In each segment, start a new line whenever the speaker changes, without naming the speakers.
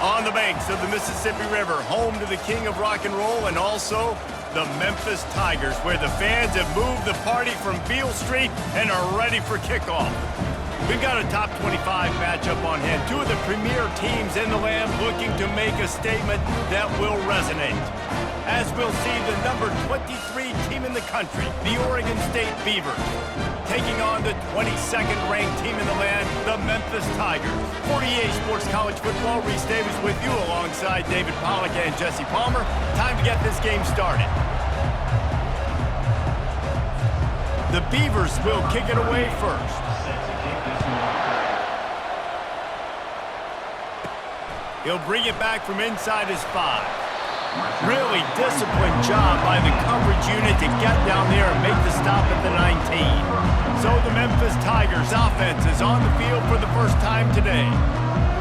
On the banks of the Mississippi River, home to the king of rock and roll and also the Memphis Tigers, where the fans have moved the party from Beale Street and are ready for kickoff. We've got a top 25 matchup on hand. Two of the premier teams in the land looking to make a statement that will resonate. As we'll see the number 23 team in the country, the Oregon State Beavers, taking on the 22nd ranked team in the land, the Memphis Tigers. 48 Sports College Football, Reese Davis with you alongside David Pollack and Jesse Palmer. Time to get this game started. The Beavers will kick it away first. He'll bring it back from inside his 5. Really disciplined job by the coverage unit to get down there and make the stop at the 19. So the Memphis Tigers offense is on the field for the first time today.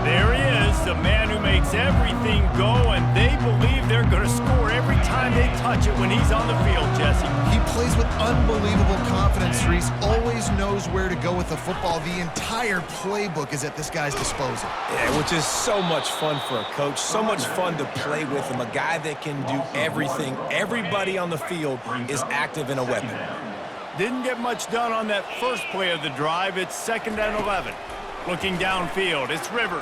There he is, the man who makes everything go, and they believe they're going to score every time they touch it when he's on the field, Jesse.
He plays with unbelievable confidence, Reese. Always knows where to go with the football. The entire playbook is at this guy's disposal.
Yeah, which is so much fun for a coach. So much fun to play with him. A guy that can do everything. Everybody on the field is active and a weapon.
Didn't get much done on that first play of the drive. It's 2nd and 11. Looking downfield, it's Rivers.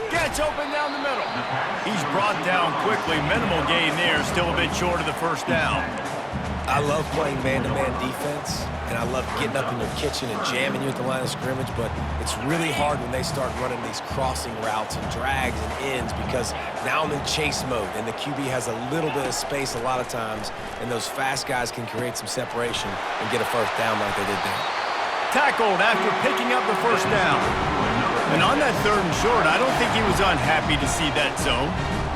Gets open down the middle. He's brought down quickly. Minimal gain there, still a bit short of the first down.
I love playing man-to-man defense, and I love getting up in your kitchen and jamming you at the line of scrimmage, but it's really hard when they start running these crossing routes and drags and ends because now I'm in chase mode, and the QB has a little bit of space a lot of times, and those fast guys can create some separation and get a first down like they did there.
Tackled after picking up the first down. And on that 3rd and short, I don't think he was unhappy to see that zone.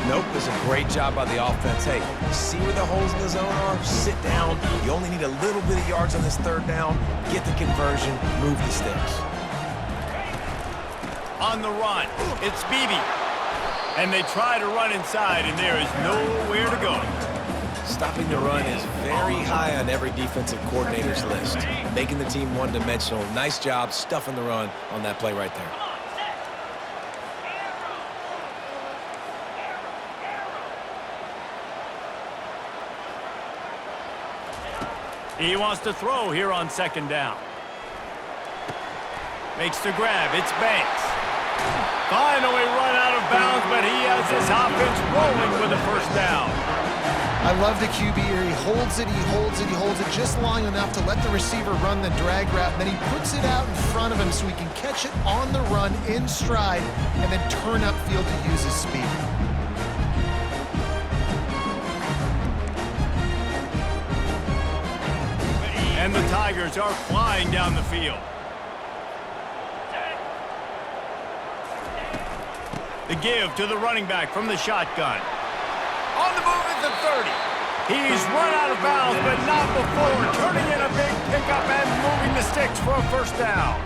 Nope, it was a great job by the offense. Hey, see where the holes in the zone are? Sit down. You only need a little bit of yards on this 3rd down. Get the conversion, move the sticks.
On the run, it's Beebe. And they try to run inside, and there is nowhere to go.
Stopping the run is very high on every defensive coordinator's list. Making the team one-dimensional. Nice job stuffing the run on that play right there.
He wants to throw here on 2nd down. Makes the grab. It's Banks. Finally run out of bounds, but he has his offense rolling with a first down.
I love the QB here. He holds it, he holds it, he holds it just long enough to let the receiver run the drag route. Then he puts it out in front of him so he can catch it on the run in stride and then turn upfield to use his speed.
And the Tigers are flying down the field. The give to the running back from the shotgun. On the move at the 30. He's run out of bounds, but not before turning in a big pickup and moving the sticks for a first down.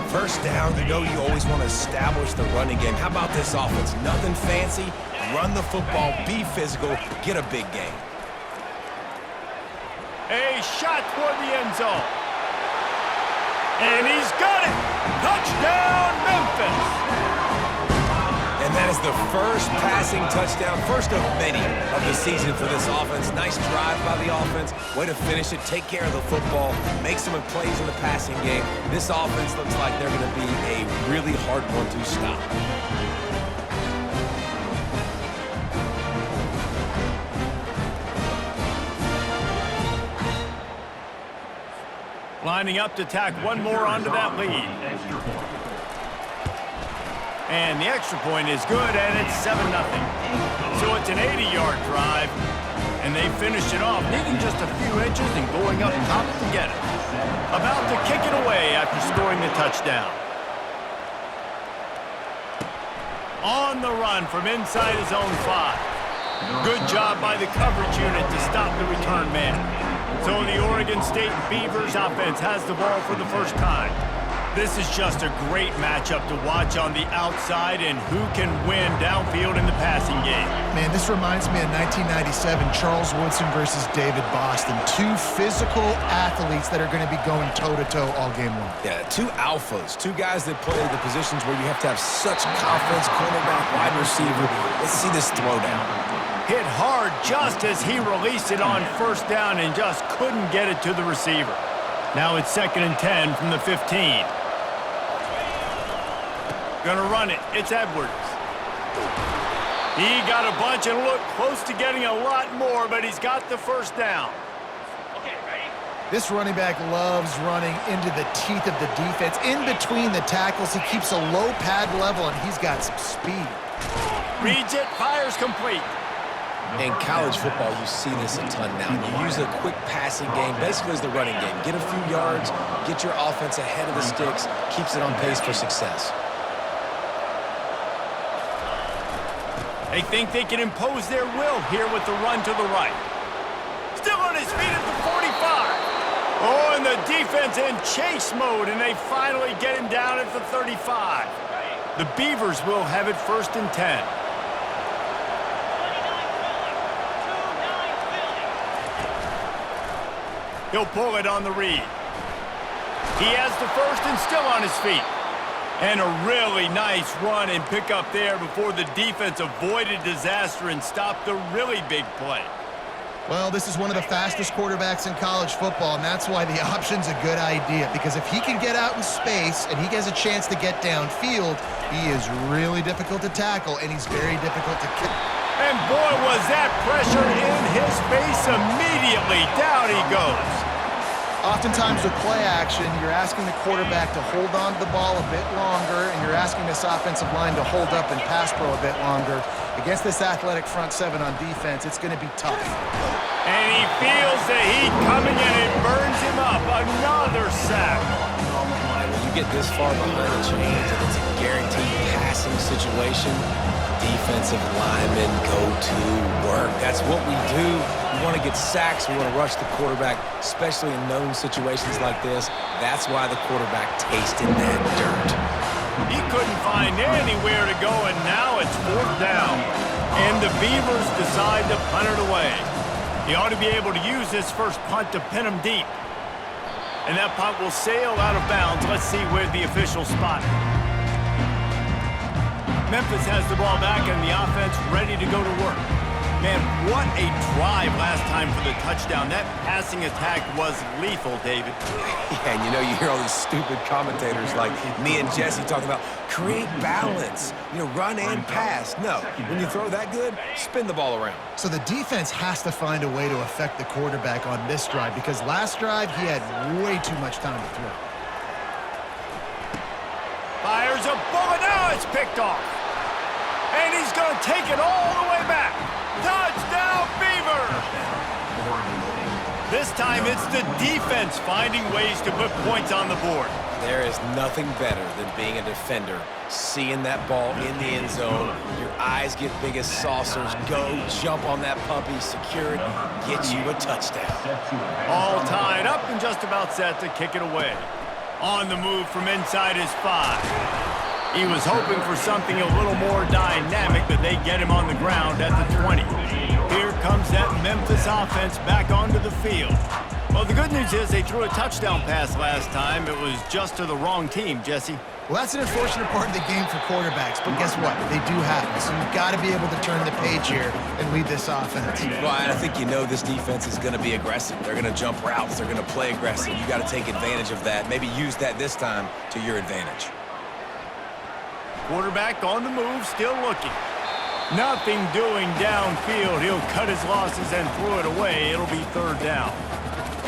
First down, you know you always want to establish the running game. How about this offense? Nothing fancy. Run the football, be physical, get a big gain.
A shot toward the end zone. And he's got it. Touchdown, Memphis.
And that is the first passing touchdown, first of many of the season for this offense. Nice drive by the offense. Way to finish it, take care of the football, make some plays in the passing game. This offense looks like they're going to be a really hard one to stop.
Lining up to tack one more onto that lead. And the extra point is good, and it's 7-0. So it's an 80-yard drive, and they finished it off, needing just a few inches and going up top to get it. About to kick it away after scoring the touchdown. On the run from inside his own 5. Good job by the coverage unit to stop the return man. So the Oregon State Beavers offense has the ball for the first time. This is just a great matchup to watch on the outside and who can win downfield in the passing game.
Man, this reminds me of 1997, Charles Woodson versus David Boston. Two physical athletes that are going to be going toe-to-toe all game long.
Yeah, two alphas, two guys that play the positions where you have to have such confidence, cornerback, wide receiver. Let's see this throwdown.
Hit hard just as he released it on first down and just couldn't get it to the receiver. Now it's 2nd and 10 from the 15. Gonna run it. It's Edwards. He got a bunch and looked close to getting a lot more, but he's got the first down.
Okay, ready?
This running back loves running into the teeth of the defense. In between the tackles, he keeps a low pad level, and he's got some speed.
Reads it, fires complete.
In college football, you see this a ton now. You use a quick passing game, basically as the running game. Get a few yards, get your offense ahead of the sticks, keeps it on pace for success.
They think they can impose their will here with the run to the right. Still on his feet at the 45. Oh, and the defense in chase mode, and they finally get him down at the 35. The Beavers will have it 1st and 10. He'll pull it on the read. He has the first and still on his feet. And a really nice run and pick up there before the defense avoided disaster and stopped the really big play.
Well, this is one of the fastest quarterbacks in college football, and that's why the option's a good idea, because if he can get out in space and he gets a chance to get downfield, he is really difficult to tackle, and he's very difficult to kick.
And boy, was that pressure in his face immediately. Down he goes.
Oftentimes with play action, you're asking the quarterback to hold on to the ball a bit longer, and you're asking this offensive line to hold up and pass pro a bit longer. Against this athletic front seven on defense, it's going to be tough.
And he feels the heat coming and it burns him up. Another sack.
When you get this far behind the chains and it's a guaranteed passing situation, defensive linemen go to work. That's what we do. We want to get sacks. We want to rush the quarterback, especially in known situations like this. That's why the quarterback tasted that dirt.
He couldn't find anywhere to go, and now it's 4th down. And the Beavers decide to punt it away. He ought to be able to use this first punt to pin him deep. And that punt will sail out of bounds. Let's see where the officials spot it. Memphis has the ball back and the offense ready to go to work. Man, what a drive last time for the touchdown. That passing attack was lethal, David.
Yeah, and you know, you hear all these stupid commentators like me and Jesse talking about create balance, you know, run and pass. No, when you throw that good, spin the ball around.
So the defense has to find a way to affect the quarterback on this drive, because last drive he had way too much time to throw.
Fires a bullet. Now it's picked off. And he's going to take it all the way back. Touchdown, Beaver! This time it's the defense finding ways to put points on the board.
There is nothing better than being a defender, seeing that ball in the end zone, your eyes get big as saucers, go jump on that puppy, secure it, get you a touchdown.
All tied up and just about set to kick it away. On the move from inside his 5. He was hoping for something a little more dynamic, but they get him on the ground at the 20. Here comes that Memphis offense back onto the field. Well, the good news is they threw a touchdown pass last time. It was just to the wrong team, Jesse.
Well, that's an unfortunate part of the game for quarterbacks, but guess what? They do happen, so you've got to be able to turn the page here and lead this offense.
Well, I think you know this defense is going to be aggressive. They're going to jump routes. They're going to play aggressive. You got to take advantage of that. Maybe use that this time to your advantage.
Quarterback on the move, still looking. Nothing doing downfield. He'll cut his losses and throw it away. It'll be 3rd down.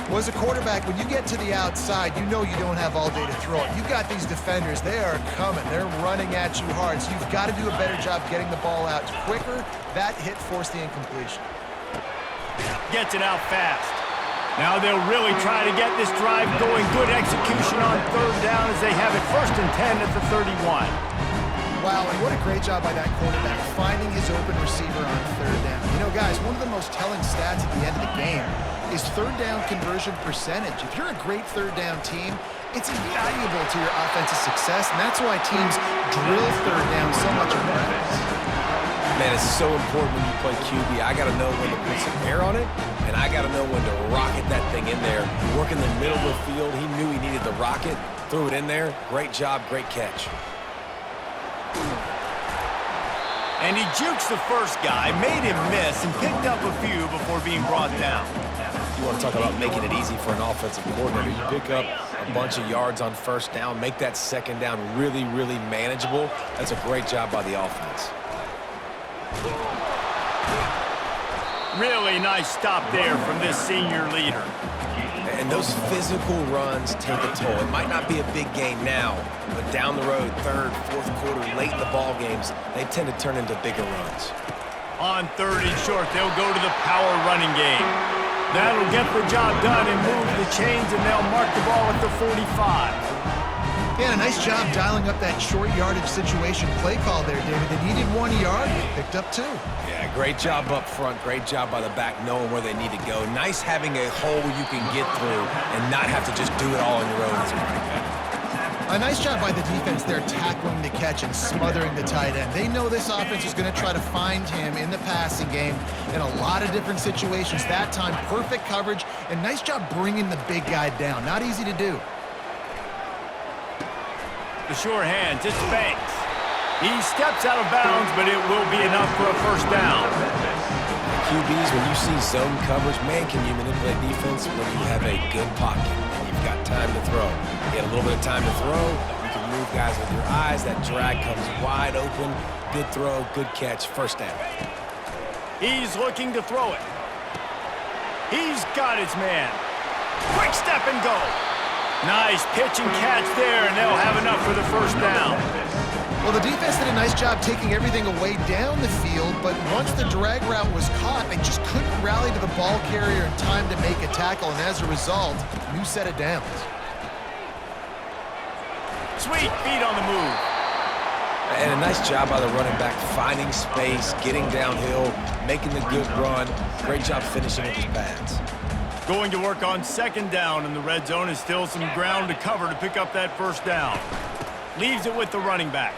Well, as a quarterback, when you get to the outside, you know you don't have all day to throw it. You've got these defenders. They are coming. They're running at you hard, so you've got to do a better job getting the ball out quicker. That hit forced the incompletion.
Gets it out fast. Now they'll really try to get this drive going. Good execution on 3rd down as they have it 1st and 10 at the 31.
Wow, and what a great job by that quarterback, finding his open receiver on third down. You know, guys, one of the most telling stats at the end of the game is third down conversion percentage. If you're a great third down team, it's invaluable to your offensive success, and that's why teams drill third down so much in practice.
Man, it's so important when you play QB. I got to know when to put some air on it, and I got to know when to rocket that thing in there. Work in the middle of the field. He knew he needed the rocket, threw it in there. Great job, great catch.
And he jukes the first guy, made him miss, and picked up a few before being brought down.
You want to talk about making it easy for an offensive coordinator. You pick up a bunch of yards on first down, make that second down really, really manageable. That's a great job by the offense.
Really nice stop there from this senior leader.
And those physical runs take a toll. It might not be a big gain now, but down the road, third, fourth quarter, late in the ball games, they tend to turn into bigger runs.
On third and short, they'll go to the power running game. That'll get the job done and move the chains, and they'll mark the ball at the 45.
Yeah, a nice job dialing up that short yardage situation play call there, David. They needed 1 yard, they picked up 2.
Yeah, great job up front. Great job by the back knowing where they need to go. Nice having a hole you can get through and not have to just do it all on your own as a running back.
A nice job by the defense there tackling the catch and smothering the tight end. They know this offense is going to try to find him in the passing game in a lot of different situations. That time, perfect coverage, and nice job bringing the big guy down. Not easy to do.
The sure hands, it's Banks. He steps out of bounds, but it will be enough for a first down.
QBs, when you see zone coverage, man, can you manipulate defense when you have a good pocket and you've got time to throw. You get a little bit of time to throw, you can move guys with your eyes, that drag comes wide open, good throw, good catch, first down.
He's looking to throw it. He's got his man. Quick step and go. Nice pitch and catch there, and they'll have enough for the first down.
Well, the defense did a nice job taking everything away down the field, but once the drag route was caught, they just couldn't rally to the ball carrier in time to make a tackle, and as a result, new set of downs.
Sweet feet on the move.
And a nice job by the running back, finding space, getting downhill, making the good run. Great job finishing with his pads.
Going to work on second down, and the red zone is still some ground to cover to pick up that first down. Leaves it with the running back.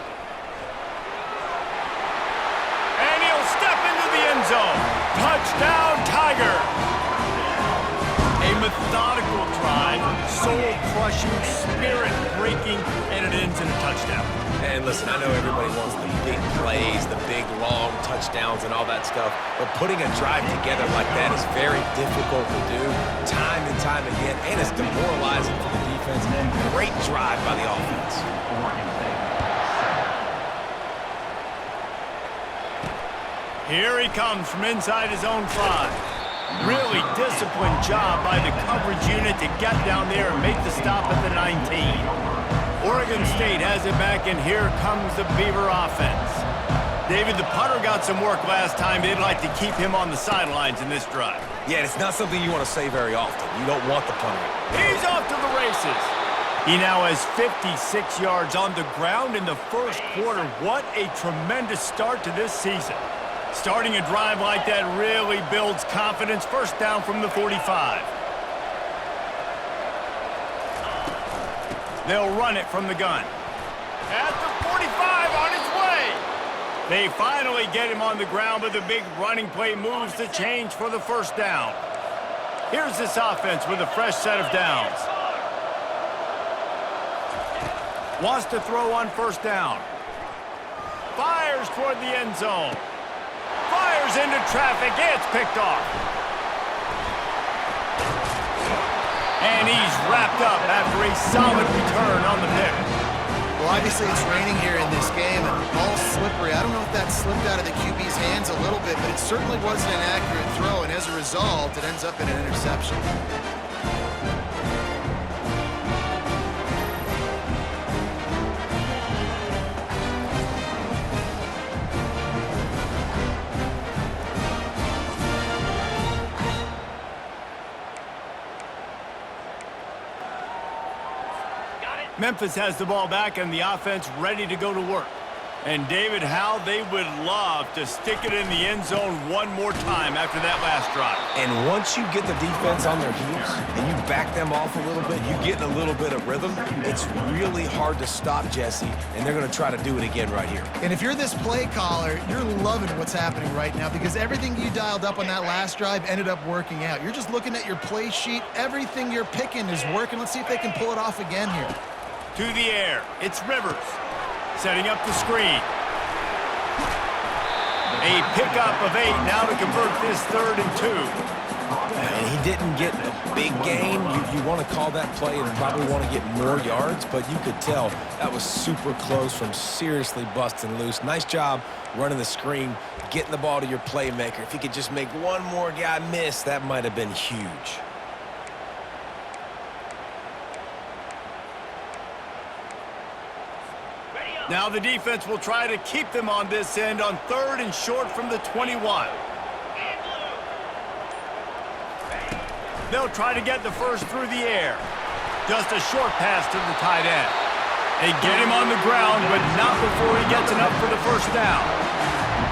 And he'll step into the end zone. Touchdown, Tiger! A methodical drive, soul-crushing, spirit-breaking, and it ends in a touchdown.
And listen, I know everybody wants the big plays, the big, long touchdowns and all that stuff, but putting a drive together like that is very difficult to do time and time again, and it's demoralizing for the defense. Great drive by the offense.
Here he comes from inside his own 5. Really disciplined job by the coverage unit to get down there and make the stop at the 19. Oregon State has it back, and here comes the Beaver offense. David, the punter got some work last time. They'd like to keep him on the sidelines in this drive.
Yeah, it's not something you want to say very often. You don't want the punter.
He's off to the races. He now has 56 yards on the ground in the first quarter. What a tremendous start to this season. Starting a drive like that really builds confidence. First down from the 45. They'll run it from the gun. At the 45, on its way. They finally get him on the ground, but the big running play moves the change for the first down. Here's this offense with a fresh set of downs. Wants to throw on first down. Fires toward the end zone. Fires into traffic. It's picked off. And he's wrapped up after a solid return on the pick.
Well, obviously it's raining here in this game, and the ball's slippery. I don't know if that slipped out of the QB's hands a little bit, but it certainly wasn't an accurate throw, and as a result, it ends up in an interception.
Memphis has the ball back and the offense ready to go to work. And David, how they would love to stick it in the end zone one more time after that last drive.
And once you get the defense on their heels and you back them off a little bit, you get in a little bit of rhythm, it's really hard to stop, Jesse, and they're going to try to do it again right here.
And if you're this play caller, you're loving what's happening right now because everything you dialed up on that last drive ended up working out. You're just looking at your play sheet. Everything you're picking is working. Let's see if they can pull it off again here.
To the air, it's Rivers. Setting up the screen. A pickup of 8 now to convert this 3rd and 2.
And he didn't get a big gain. You want to call that play and probably want to get more yards, but you could tell that was super close from seriously busting loose. Nice job running the screen, getting the ball to your playmaker. If he could just make one more guy miss, that might have been huge.
Now the defense will try to keep them on this end on 3rd and short from the 21. They'll try to get the first through the air. Just a short pass to the tight end. They get him on the ground, but not before he gets enough for the first down.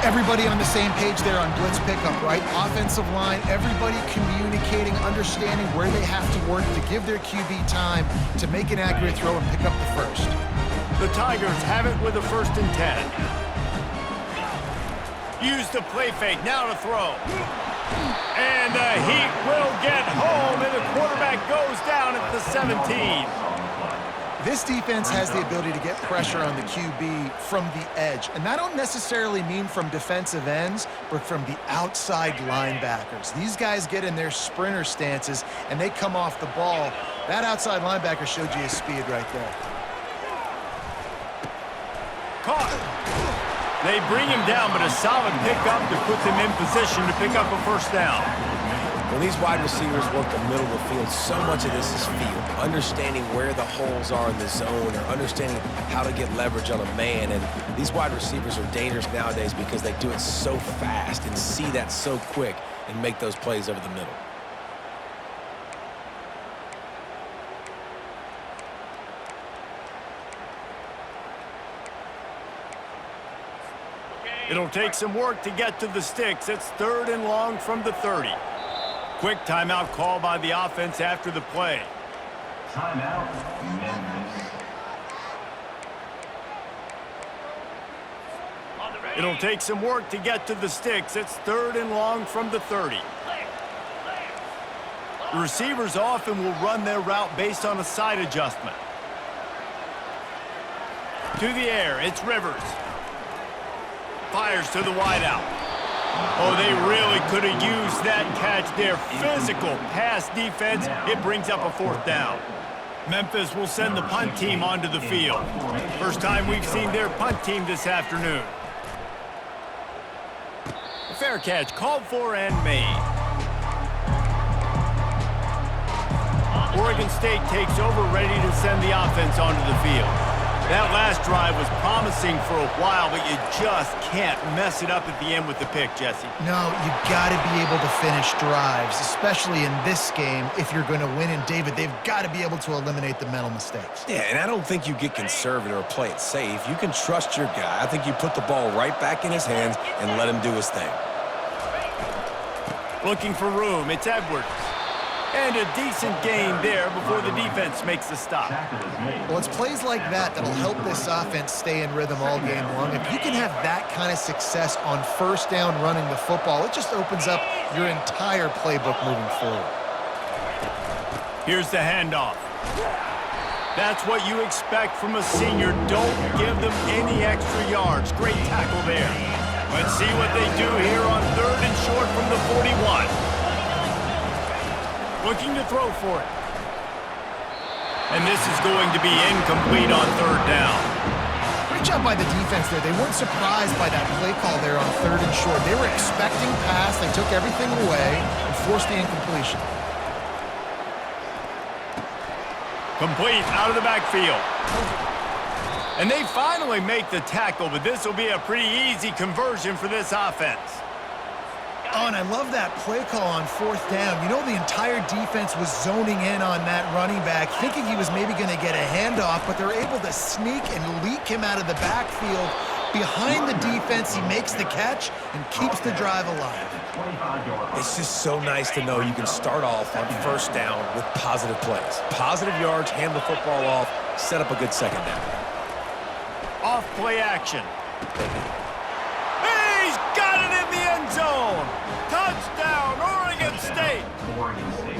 Everybody on the same page there on blitz pickup, right? Offensive line, everybody communicating, understanding where they have to work to give their QB time to make an accurate throw and pick up the first.
The Tigers have it with a 1st and 10. Use the play fake, now to throw. And the Heat will get home, and the quarterback goes down at the 17.
This defense has the ability to get pressure on the QB from the edge. And that don't necessarily mean from defensive ends, but from the outside linebackers. These guys get in their sprinter stances, and they come off the ball. That outside linebacker showed you his speed right there.
Caught. They bring him down, but a solid pickup to put them in position to pick up a first down.
When these wide receivers work the middle of the field, so much of this is feel. Understanding where the holes are in the zone or understanding how to get leverage on a man. And these wide receivers are dangerous nowadays because they do it so fast and see that so quick and make those plays over the middle.
It'll take some work to get to the sticks. It's 3rd and long from the 30. Quick timeout call by the offense after the play.
Timeout, Memphis.
It'll take some work to get to the sticks. It's 3rd and long from the 30. The receivers often will run their route based on a side adjustment. To the air, it's Rivers. Fires to the wideout. Oh, they really could have used that catch there. Physical pass defense. It brings up a 4th down. Memphis will send the punt team onto the field. First time we've seen their punt team this afternoon. A fair catch called for and made. Oregon State takes over, ready to send the offense onto the field. That last drive was promising for a while, but you just can't mess it up at the end with the pick, Jesse.
No, you got to be able to finish drives, especially in this game if you're going to win. And David, they've got to be able to eliminate the mental mistakes.
Yeah, and I don't think you get conservative or play it safe. You can trust your guy. I think you put the ball right back in his hands and let him do his thing.
Looking for room, it's Edwards. And a decent gain there before the defense makes the stop.
Well, it's plays like that that'll help this offense stay in rhythm all game long. If you can have that kind of success on 1st down running the football, it just opens up your entire playbook moving forward.
Here's the handoff. That's what you expect from a senior. Don't give them any extra yards. Great tackle there. Let's see what they do here on 3rd and short from the 41. Looking to throw for it. And this is going to be incomplete on 3rd down.
Great job by the defense there. They weren't surprised by that play call there on 3rd and short. They were expecting pass. They took everything away and forced the incompletion.
Complete out of the backfield. And they finally make the tackle, but this will be a pretty easy conversion for this offense.
Oh, and I love that play call on 4th down. You know, the entire defense was zoning in on that running back, thinking he was maybe going to get a handoff, but they're able to sneak and leak him out of the backfield behind the defense. He makes the catch and keeps the drive alive.
It's just so nice to know you can start off on first down with positive plays. Positive yards, hand the football off, set up a good second down.
Off play action. He's got it in the end zone. Touchdown, Oregon State.
Oregon State.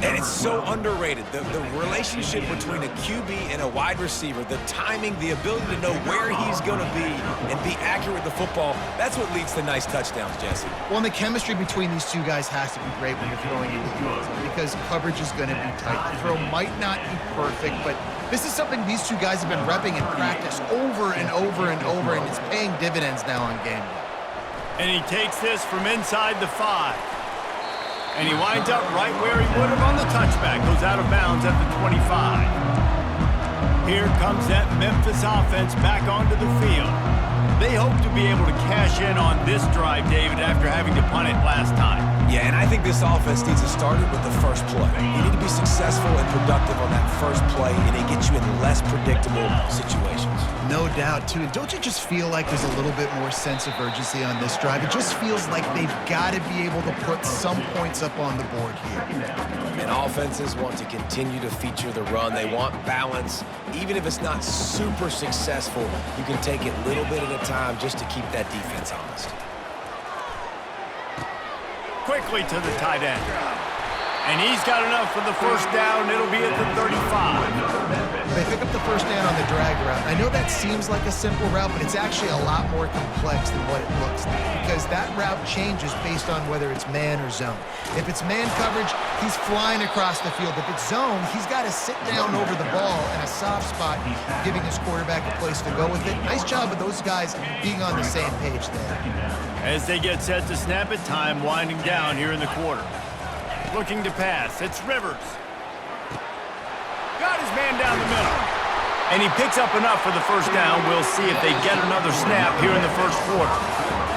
And it's so underrated. The relationship between a QB and a wide receiver, the timing, the ability to know where he's going to be and be accurate with the football, that's what leads to nice touchdowns, Jesse.
Well, and the chemistry between these two guys has to be great when you're throwing into the field because coverage is going to be tight. The throw might not be perfect, but this is something these two guys have been repping in practice over and over and over, and it's paying dividends now on game day.
And he takes this from inside the 5. And he winds up right where he would have on the touchback. Goes out of bounds at the 25. Here comes that Memphis offense back onto the field. They hope to be able to cash in on this drive, David, after having to punt it last time.
Yeah, and I think this offense needs to start it with the first play. You need to be successful and productive on that first play, and it gets you in less predictable situations.
No doubt, too. And don't you just feel like there's a little bit more sense of urgency on this drive? It just feels like they've got to be able to put some points up on the board here.
And offenses want to continue to feature the run. They want balance. Even if it's not super successful, you can take it little bit at a time just to keep that defense honest.
Quickly to the tight end. And he's got enough for the first down. It'll be at the 35.
They pick up the first down on the drag route. I know that seems like a simple route, but it's actually a lot more complex than what it looks like because that route changes based on whether it's man or zone. If it's man coverage, he's flying across the field. If it's zone, he's got to sit down over the ball in a soft spot, giving his quarterback a place to go with it. Nice job of those guys being on the same page there.
As they get set to snap it, time winding down here in the quarter. Looking to pass. It's Rivers. Got his man down the middle. And he picks up enough for the first down. We'll see if they get another snap here in the first quarter.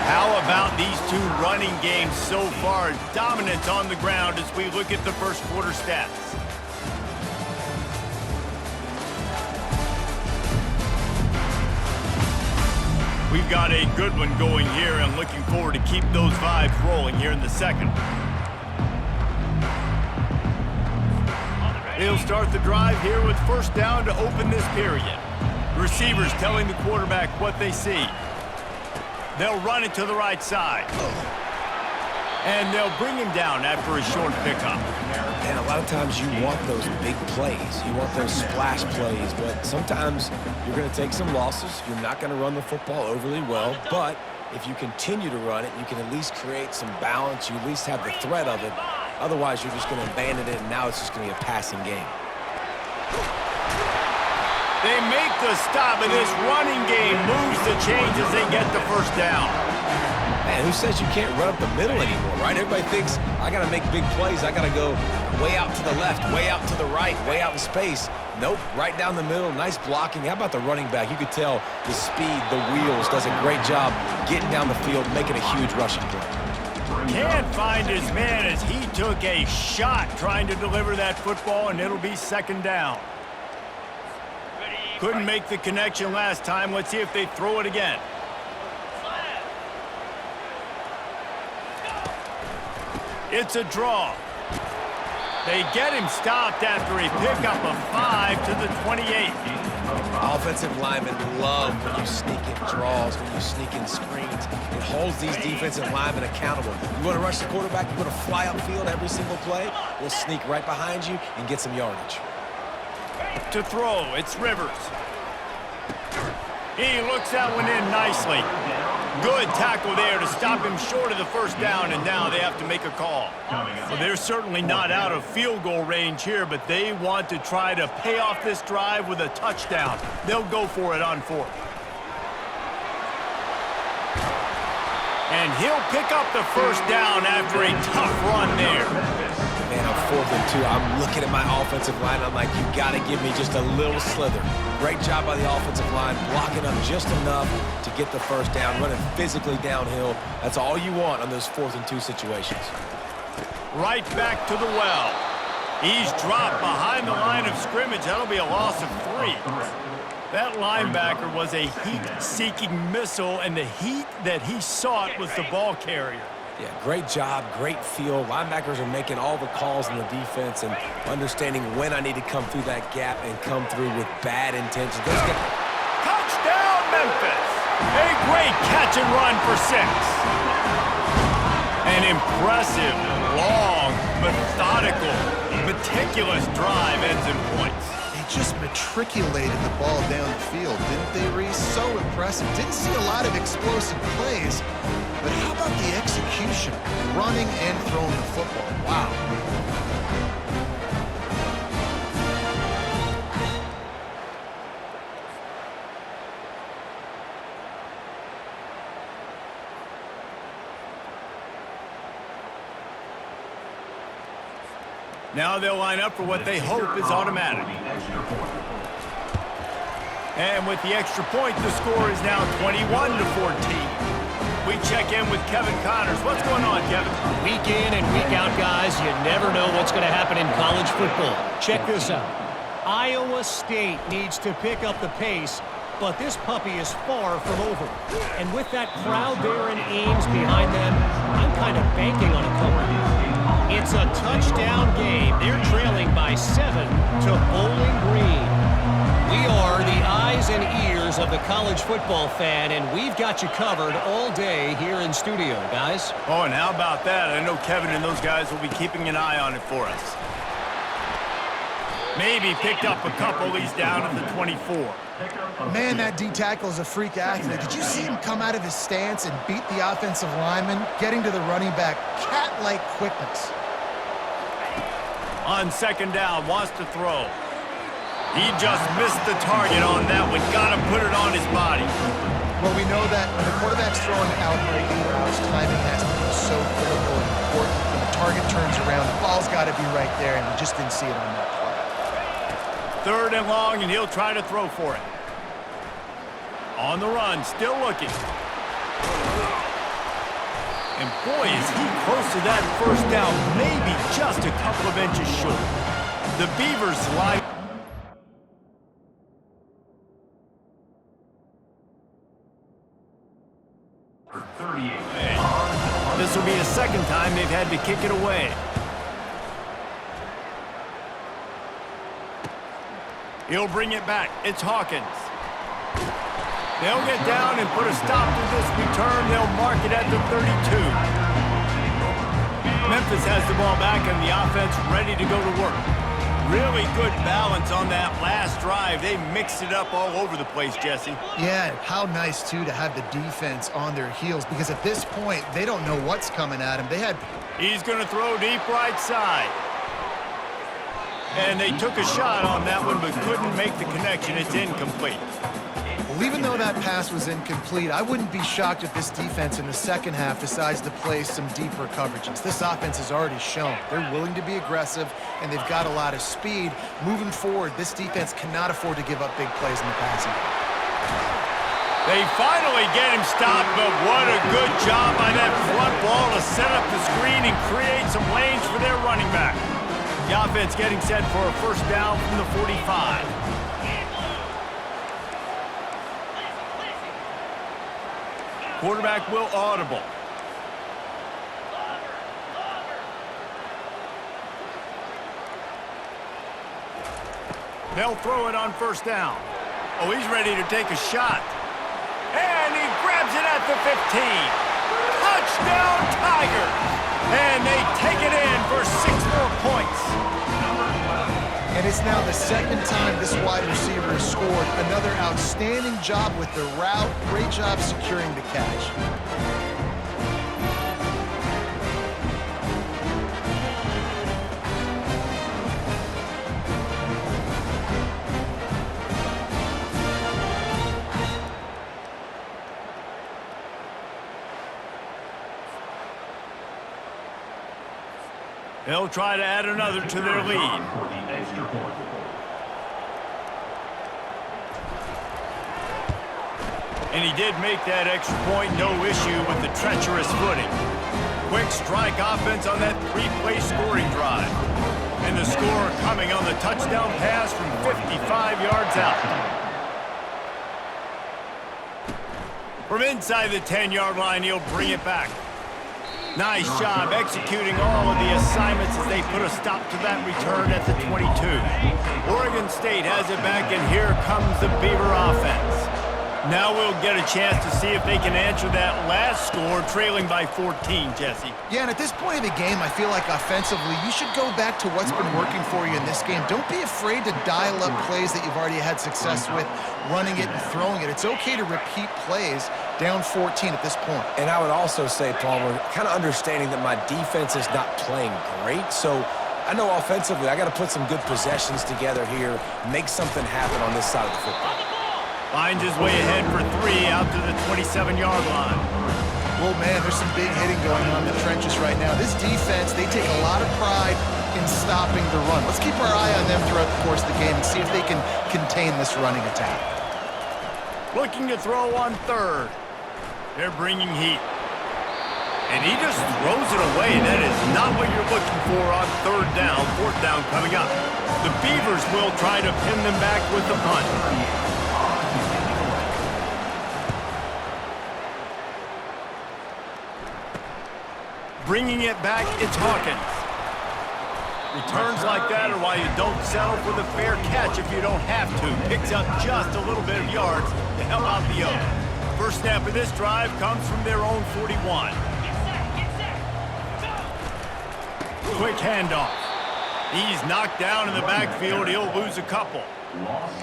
How about these two running games so far? Dominance on the ground as we look at the first quarter stats. We've got a good one going here and looking forward to keep those vibes rolling here in the second. They'll start the drive here with first down to open this period. Receivers telling the quarterback what they see. They'll run it to the right side. And they'll bring him down after a short pickup.
And a lot of times you want those big plays. You want those splash plays, but sometimes you're going to take some losses. You're not going to run the football overly well, but if you continue to run it, you can at least create some balance. You at least have the threat of it. Otherwise, you're just going to abandon it, and now it's just going to be a passing game.
They make the stop, and this running game moves the chains as they get the first down.
Man, who says you can't run up the middle anymore, right? Everybody thinks, I got to make big plays. I got to go way out to the left, way out to the right, way out in space. Nope, right down the middle, nice blocking. How about the running back? You could tell the speed, the wheels, does a great job getting down the field, making a huge rushing play.
Can't find his man as he took a shot trying to deliver that football, and it'll be second down. Couldn't make the connection last time. Let's see if they throw it again. It's a draw. They get him stopped after a pickup of 5 to the 28.
Offensive linemen love when you sneak in draws, when you sneak in screens. It holds these defensive linemen accountable. You want to rush the quarterback, you want to fly upfield every single play, we'll sneak right behind you and get some yardage.
To throw, it's Rivers. He looks that one in nicely. Good tackle there to stop him short of the first down, and now they have to make a call. Well, they're certainly not out of field goal range here, but they want to try to pay off this drive with a touchdown. They'll go for it on fourth. And he'll pick up the first down after a tough run there.
Man, on 4th and 2, I'm looking at my offensive line. I'm like, you got to give me just a little slither. Great job by the offensive line, blocking up just enough to get the first down, running physically downhill. That's all you want on those 4th and 2 situations.
Right back to the well. He's dropped behind the line of scrimmage. That'll be a loss of 3. That linebacker was a heat-seeking missile, and the heat that he sought was the ball carrier.
Yeah, great job, great feel. Linebackers are making all the calls in the defense and understanding when I need to come through that gap and come through with bad intentions.
Touchdown, Memphis! A great catch and run for 6. An impressive, long, methodical, meticulous drive ends in points.
They just matriculated the ball down the field, didn't they, Reese? So impressive. Didn't see a lot of explosive plays, but how about the execution? Running and throwing the football. Wow.
Now they'll line up for what they hope is automatic. And with the extra point, the score is now 21-14. We check in with Kevin Connors. What's going on, Kevin?
Week in and week out, guys, you never know what's going to happen in college football. Check this out. Iowa State needs to pick up the pace, but this puppy is far from over. And with that crowd there in Ames behind them, I'm kind of banking on a comeback. It's a touchdown game. They're trailing by 7 to Bowling Green. We are the eyes and ears of the college football fan, and we've got you covered all day here in studio, guys.
Oh, and how about that? I know Kevin and those guys will be keeping an eye on it for us. Maybe picked up a couple. He's down at the 24.
Man, that D-tackle is a freak athlete. Did you see him come out of his stance and beat the offensive lineman, getting to the running back? Cat-like quickness.
On second down, wants to throw. He just missed the target on that one. Got to put it on his body.
Well, we know that when the quarterback's throwing out-breaking routes, timing has to be so critical and important. When the target turns around, the ball's got to be right there, and we just didn't see it on that play.
Third and long, and he'll try to throw for it. On the run, still looking. And boy, is he close to that first down, maybe just a couple of inches short. The Beavers slide.
For 38.
This will be the second time they've had to kick it away. He'll bring it back. It's Hawkins. They'll get down and put a stop to this return. They'll mark it at the 32. Memphis has the ball back and the offense ready to go to work. Really good balance on that last drive. They mixed it up all over the place, Jesse.
Yeah, how nice, too, to have the defense on their heels, because at this point, they don't know what's coming at them.
He's going to throw deep right side. And they took a shot on that one, but couldn't make the connection. It's incomplete.
Well, even though that pass was incomplete, I wouldn't be shocked if this defense in the second half decides to play some deeper coverages. This offense has already shown they're willing to be aggressive, and they've got a lot of speed. Moving forward, this defense cannot afford to give up big plays in the passing game.
They finally get him stopped, but what a good job by that front ball to set up the screen and create some lanes for their running back. The offense getting set for a first down from the 45. Quarterback will audible. They'll throw it on first down. Oh, he's ready to take a shot. And he grabs it at the 15. Touchdown, Tigers! And they take it in for 6 more points.
And it's now the second time this wide receiver has scored. Another outstanding job with the route. Great job securing the catch.
They'll try to add another to their lead. And he did make that extra point, no issue with the treacherous footing. Quick strike offense on that 3-play scoring drive. And the score coming on the touchdown pass from 55 yards out. From inside the 10-yard line, he'll bring it back. Nice job executing all of the assignments as they put a stop to that return at the 22. Oregon State has it back, and here comes the Beaver offense. Now we'll get a chance to see if they can answer that last score, trailing by 14, Jesse.
Yeah, and at this point of the game, I feel like offensively, you should go back to what's been working for you in this game. Don't be afraid to dial up plays that you've already had success with, running it and throwing it. It's okay to repeat plays down 14 at this point.
And I would also say, Palmer, kind of understanding that my defense is not playing great, so I know offensively I got to put some good possessions together here, make something happen on this side of the football.
Finds his way ahead for 3 out to the 27-yard line.
Oh, man, there's some big hitting going on in the trenches right now. This defense, they take a lot of pride in stopping the run. Let's keep our eye on them throughout the course of the game and see if they can contain this running attack.
Looking to throw on 3rd. They're bringing heat. And he just throws it away. That is not what you're looking for on 3rd down. 4th down coming up. The Beavers will try to pin them back with the punt. Bringing it back, it's Hawkins. Returns like that are why you don't settle for the fair catch if you don't have to. Picks up just a little bit of yards to help out the other. First snap of this drive comes from their own 41. Quick handoff. He's knocked down in the backfield. He'll lose a couple.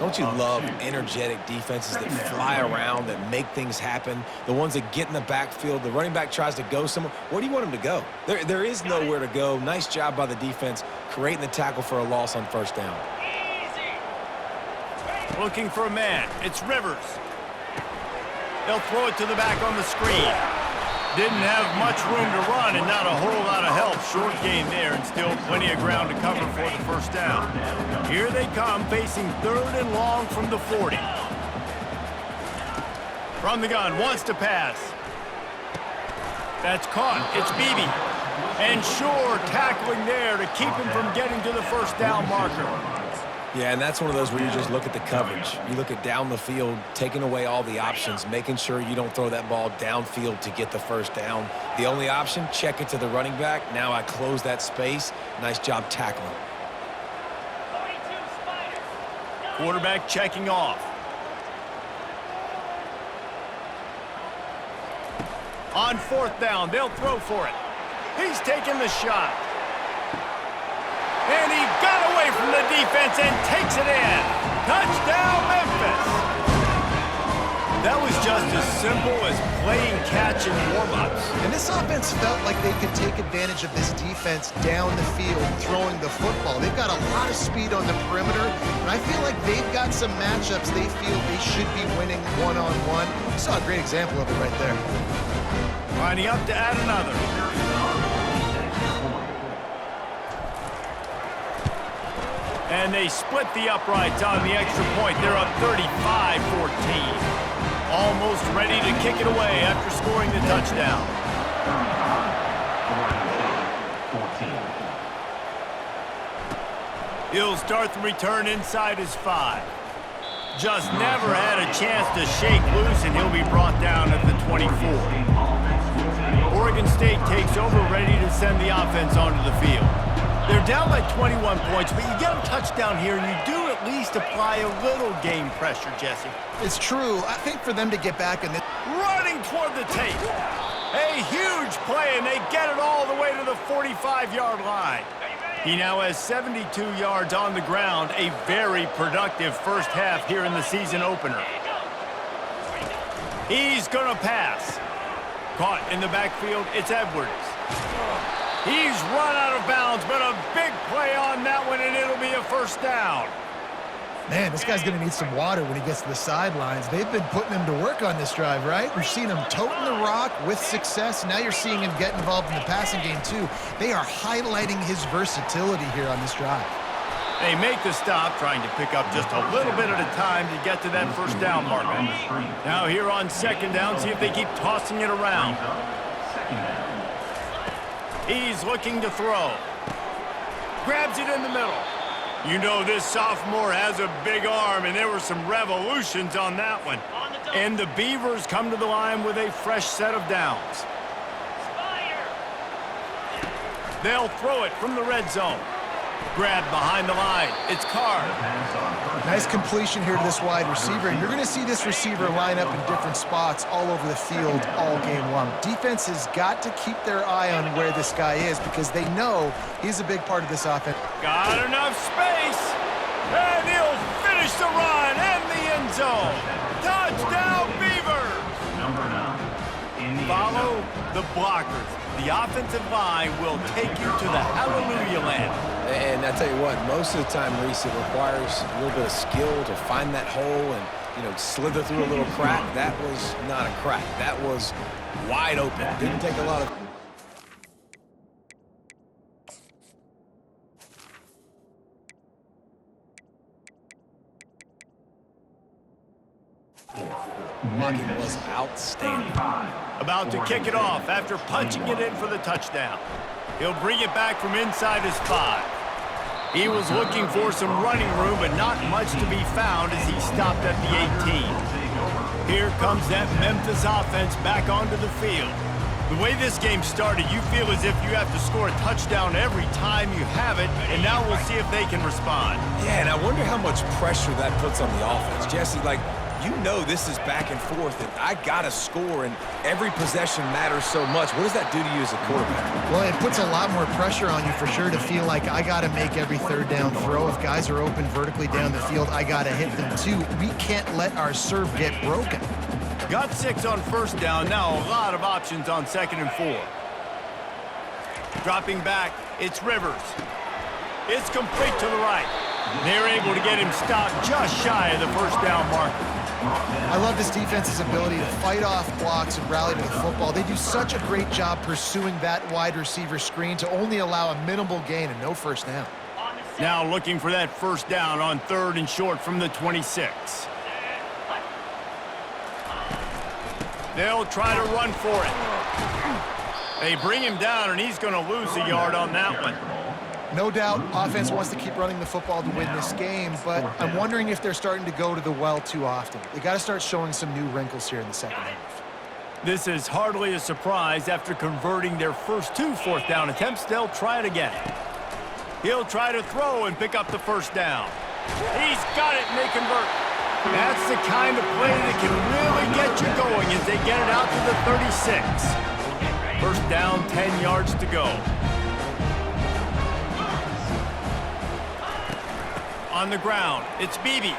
Don't you love energetic defenses that fly around, that make things happen? The ones that get in the backfield, the running back tries to go somewhere. Where do you want him to go? There is nowhere to go. Nice job by the defense, creating the tackle for a loss on 1st down.
Looking for a man. It's Rivers. They'll throw it to the back on the screen. Didn't have much room to run and not a whole lot of help. Short game there and still plenty of ground to cover for the 1st down. Here they come, facing 3rd and long from the 40. From the gun, wants to pass. That's caught. It's Beebe. And sure, tackling there to keep him from getting to the 1st down marker.
Yeah, and that's one of those where you just look at the coverage. You look at down the field, taking away all the options, making sure you don't throw that ball downfield to get the 1st down. The only option, check it to the running back. Now I close that space. Nice job tackling.
Quarterback checking off. On 4th down, they'll throw for it. He's taking the shot. And he got away from the defense and takes it in. Touchdown, Memphis. That was just as simple as playing catch and warm-ups.
And this offense felt like they could take advantage of this defense down the field, throwing the football. They've got a lot of speed on the perimeter, and I feel like they've got some matchups they feel they should be winning one-on-one. You saw a great example of it right there.
Lining up to add another. And they split the uprights on the extra point. They're up 35-14. Almost ready to kick it away after scoring the touchdown. He'll start the return inside his 5. Just never had a chance to shake loose, and he'll be brought down at the 24. Oregon State takes over, ready to send the offense onto the field. They're down by 21 points, but you get a touchdown here, and you do at least apply a little game pressure, Jesse.
It's true. I think for them to get back in this...
Running toward the tape. A huge play, and they get it all the way to the 45-yard line. He now has 72 yards on the ground, a very productive 1st half here in the season opener. He's going to pass. Caught in the backfield, it's Edwards. He's run out of bounds, but a big play on that one, and it'll be a 1st down.
Man, this guy's going to need some water when he gets to the sidelines. They've been putting him to work on this drive, right? We've seen him toting the rock with success. Now you're seeing him get involved in the passing game, too. They are highlighting his versatility here on this drive.
They make the stop, trying to pick up just a little bit at a time to get to that 1st down marker. Now here on 2nd down, see if they keep tossing it around. He's looking to throw. Grabs it in the middle. You know this sophomore has a big arm, and there were some revolutions on that one. And the Beavers come to the line with a fresh set of downs. They'll throw it from the red zone. Grabbed behind the line. It's Carr.
Nice completion here to this wide receiver. And you're going to see this receiver line up in different spots all over the field all game long. Defense has got to keep their eye on where this guy is because they know he's a big part of this offense.
Got enough space. And he'll finish the run and the end zone. Touchdown, Beavers. Follow the blockers. The offensive line will take you to the hallelujah land.
And I tell you what, most of the time, Reese, it requires a little bit of skill to find that hole and, slither through a little crack. That was not a crack. That was wide open. Didn't take a lot of... Blocking was outstanding.
About to kick it off after punching it in for the touchdown. He'll bring it back from inside his 5. He was looking for some running room, but not much to be found as he stopped at the 18. Here comes that Memphis offense back onto the field. The way this game started, you feel as if you have to score a touchdown every time you have it, and now we'll see if they can respond.
Yeah, and I wonder how much pressure that puts on the offense. Jesse, this is back and forth, and I got to score, and every possession matters so much. What does that do to you as a quarterback?
Well, it puts a lot more pressure on you for sure to feel like I got to make every third down throw. If guys are open vertically down the field, I got to hit them too. We can't let our serve get broken.
Got 6 on first down. Now a lot of options on 2nd and 4. Dropping back, it's Rivers. It's complete to the right. They're able to get him stopped just shy of the first down marker.
I love this defense's ability to fight off blocks and rally to the football. They do such a great job pursuing that wide receiver screen to only allow a minimal gain and no first down.
Now looking for that first down on 3rd and short from the 26. They'll try to run for it. They bring him down, and he's going to lose a yard on that one.
No doubt, offense wants to keep running the football to win this game, but I'm wondering if they're starting to go to the well too often. They got to start showing some new wrinkles here in the second half.
This is hardly a surprise. After converting their first 2 fourth down attempts, they'll try it again. He'll try to throw and pick up the first down. He's got it, and they convert. That's the kind of play that can really get you going as they get it out to the 36. First down, 10 yards to go. On the ground, it's Beebe.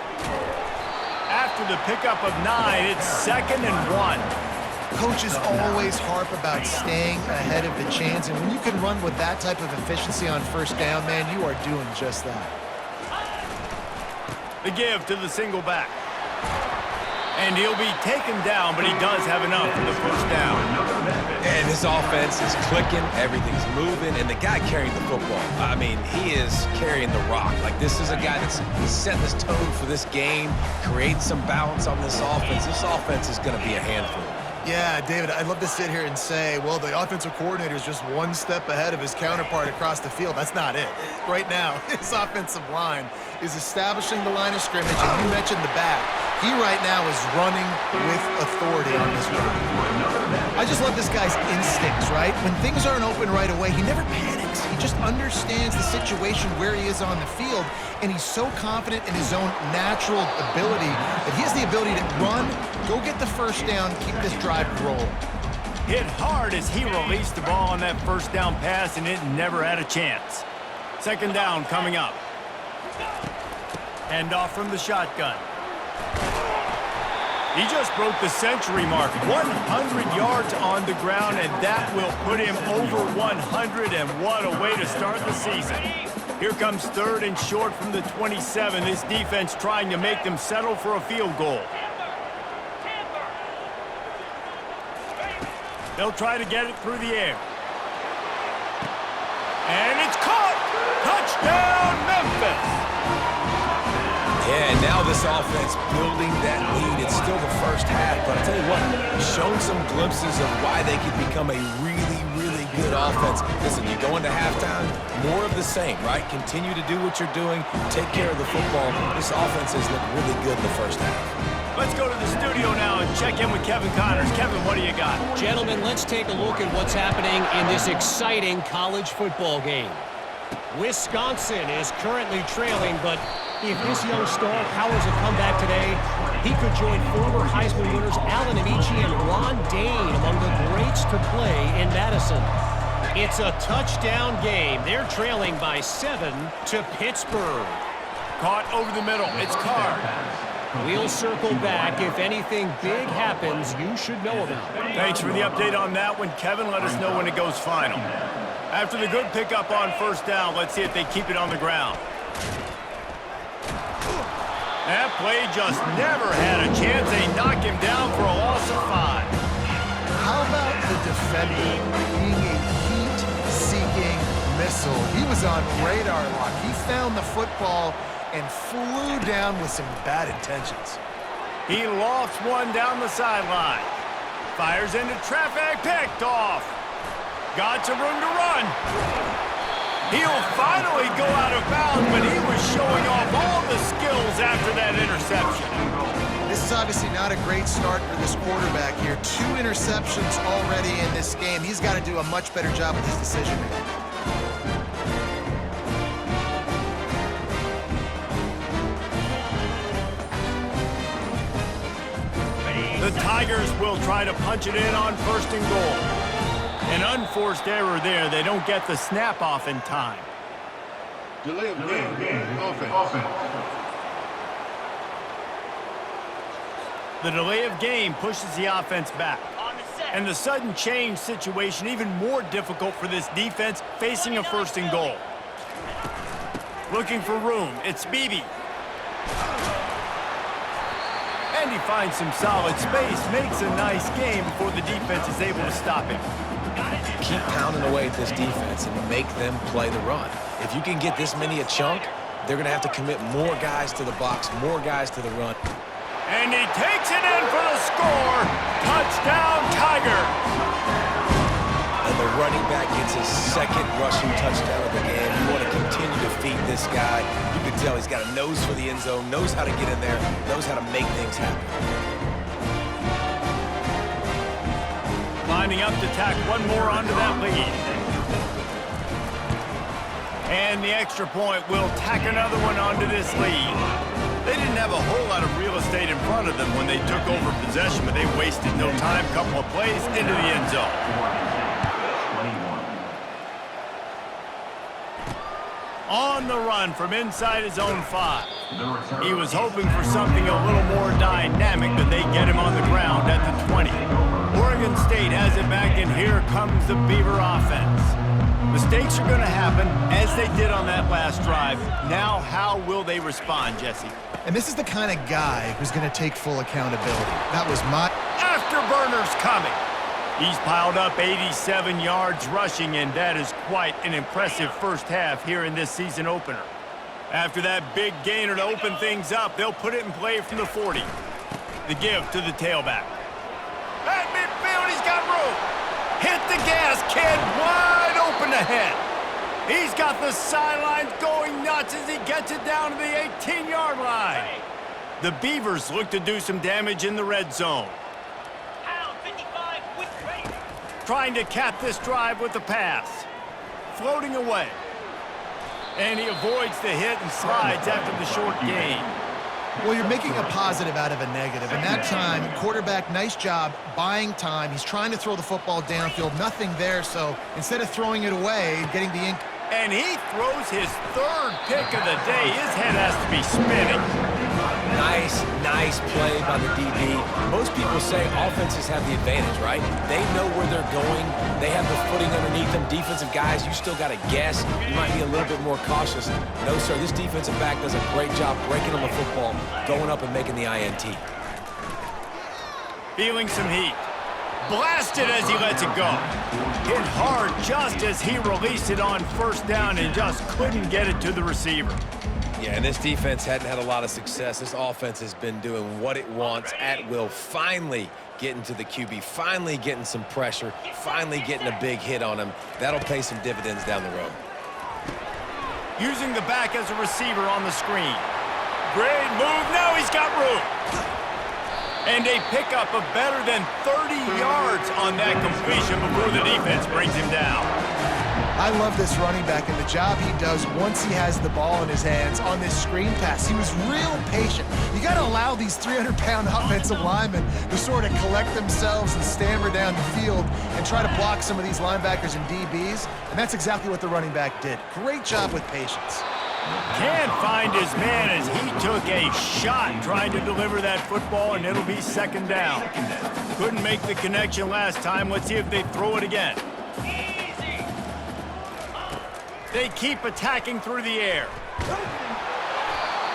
After the pickup of 9, it's 2nd and 1.
Coaches always harp about staying ahead of the chains, and when you can run with that type of efficiency on first down, man, you are doing just that.
The give to the single back. And he'll be taken down, but he does have enough for the first down.
And this offense is clicking, everything's moving, and the guy carrying the football, I mean, he is carrying the rock. Like, this is a guy that's setting this tone for this game, creating some balance on this offense. This offense is going to be a handful.
Yeah, David, I'd love to sit here and say, well, the offensive coordinator is just one step ahead of his counterpart across the field. That's not it. Right now, his offensive line is establishing the line of scrimmage, and you mentioned the back. He right now is running with authority on this run. I just love this guy's instincts, right? When things aren't open right away, he never panics. He just understands the situation where he is on the field, and he's so confident in his own natural ability that he has the ability to run, go get the first down, keep this drive rolling.
Hit hard as he released the ball on that first down pass, and it never had a chance. 2nd down coming up. Hand off from the shotgun. He just broke the century mark. 100 yards on the ground, and that will put him over 100, and what a way to start the season. Here comes 3rd and short from the 27. This defense trying to make them settle for a field goal. They'll try to get it through the air. And it's caught! Touchdown, Memphis!
Yeah, and now this offense building that lead. It's still the first half, but I tell you what, shown some glimpses of why they could become a really, really good offense. Listen, you go into halftime, more of the same, right? Continue to do what you're doing, take care of the football. This offense has looked really good in the first half.
Let's go to the studio now and check in with Kevin Connors. Kevin, what do you got?
Gentlemen, let's take a look at what's happening in this exciting college football game. Wisconsin is currently trailing, but if this young star powers a comeback today, he could join former Heisman winners Allen Amici and Ron Dane among the greats to play in Madison. It's a touchdown game. They're trailing by 7 to Pittsburgh.
Caught over the middle. It's Carr.
We'll circle back. If anything big happens, you should know about it.
Thanks for the update on that one, Kevin. Let us know when it goes final. After the good pickup on first down, let's see if they keep it on the ground. That play just never had a chance. They knock him down for a loss of 5.
How about the defender being a heat-seeking missile? He was on radar lock. He found the football and flew down with some bad intentions.
He lofts one down the sideline. Fires into traffic, picked off. Got some room to run. He'll finally go out of bounds, but he was showing off all the skills after that interception.
This is obviously not a great start for this quarterback here. 2 interceptions already in this game. He's got to do a much better job with his decision-making.
The Tigers will try to punch it in on 1st and goal. An unforced error there. They don't get the snap off in time.
Delay of game. Offense.
The delay of game pushes the offense back. And the sudden change situation even more difficult for this defense facing a 1st and goal. Looking for room. It's Beebe. And he finds some solid space, makes a nice game before the defense is able to stop him.
Keep pounding away at this defense and make them play the run. If you can get this many a chunk, they're going to have to commit more guys to the box, more guys to the run.
And he takes it in for the score. Touchdown, Tigers.
And the running back gets his 2nd rushing touchdown of the game. You want to continue to feed this guy. You can tell he's got a nose for the end zone, knows how to get in there, knows how to make things happen.
Lining up to tack one more onto that lead. And the extra point will tack another one onto this lead. They didn't have a whole lot of real estate in front of them when they took over possession, but they wasted no time. Couple of plays into the end zone. On the run from inside his own 5. He was hoping for something a little more dynamic, but they get him on the ground at the 20. Oregon State has it back, and here comes the Beaver offense. Mistakes are going to happen, as they did on that last drive. Now, how will they respond, Jesse?
And this is the kind of guy who's going to take full accountability. That was my...
Afterburners coming. He's piled up 87 yards rushing, and that is quite an impressive first half here in this season opener. After that big gainer to open things up, they'll put it in play from the 40. The give to the tailback. At midfield, he's got room. Hit the gas, kid. Wide open ahead. He's got the sidelines going nuts as he gets it down to the 18-yard line. The Beavers look to do some damage in the red zone. Trying to cap this drive with the pass. Floating away. And he avoids the hit and slides after the short gain.
Well, you're making a positive out of a negative. And that time, quarterback, nice job buying time. He's trying to throw the football downfield. Nothing there, so instead of throwing it away, getting the ink.
And he throws his 3rd pick of the day. His head has to be spinning.
Nice play by the DB. Most people say offenses have the advantage, right? They know where they're going. They have the footing underneath them. Defensive guys, you still got to guess. You might be a little bit more cautious. No, sir, this defensive back does a great job breaking on the football, going up and making the INT.
Feeling some heat. Blasted as he lets it go. Hit hard just as he released it on 1st down and just couldn't get it to the receiver.
Yeah, and this defense hadn't had a lot of success. This offense has been doing what it wants at will. Finally getting to the QB, finally getting some pressure, finally getting a big hit on him. That'll pay some dividends down the road.
Using the back as a receiver on the screen. Great move. Now he's got room. And a pickup of better than 30 yards on that completion before the defense brings him down.
I love this running back and the job he does once he has the ball in his hands on this screen pass. He was real patient. You got to allow these 300-pound offensive linemen to sort of collect themselves and stammer down the field and try to block some of these linebackers and DBs, and that's exactly what the running back did. Great job with patience.
Can't find his man as he took a shot trying to deliver that football, and it'll be second down. Couldn't make the connection last time. Let's see if they throw it again. They keep attacking through the air.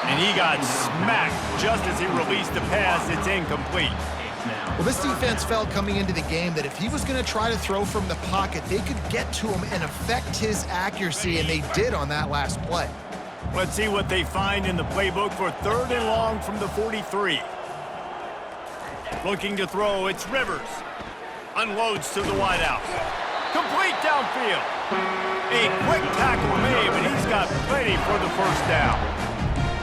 And he got smacked just as he released the pass. It's incomplete.
Well, this defense felt coming into the game that if he was going to try to throw from the pocket, they could get to him and affect his accuracy, and they did on that last play.
Let's see what they find in the playbook for 3rd and long from the 43. Looking to throw, it's Rivers. Unloads to the wideout. Complete downfield. A quick tackle made, but he's got plenty for the first down.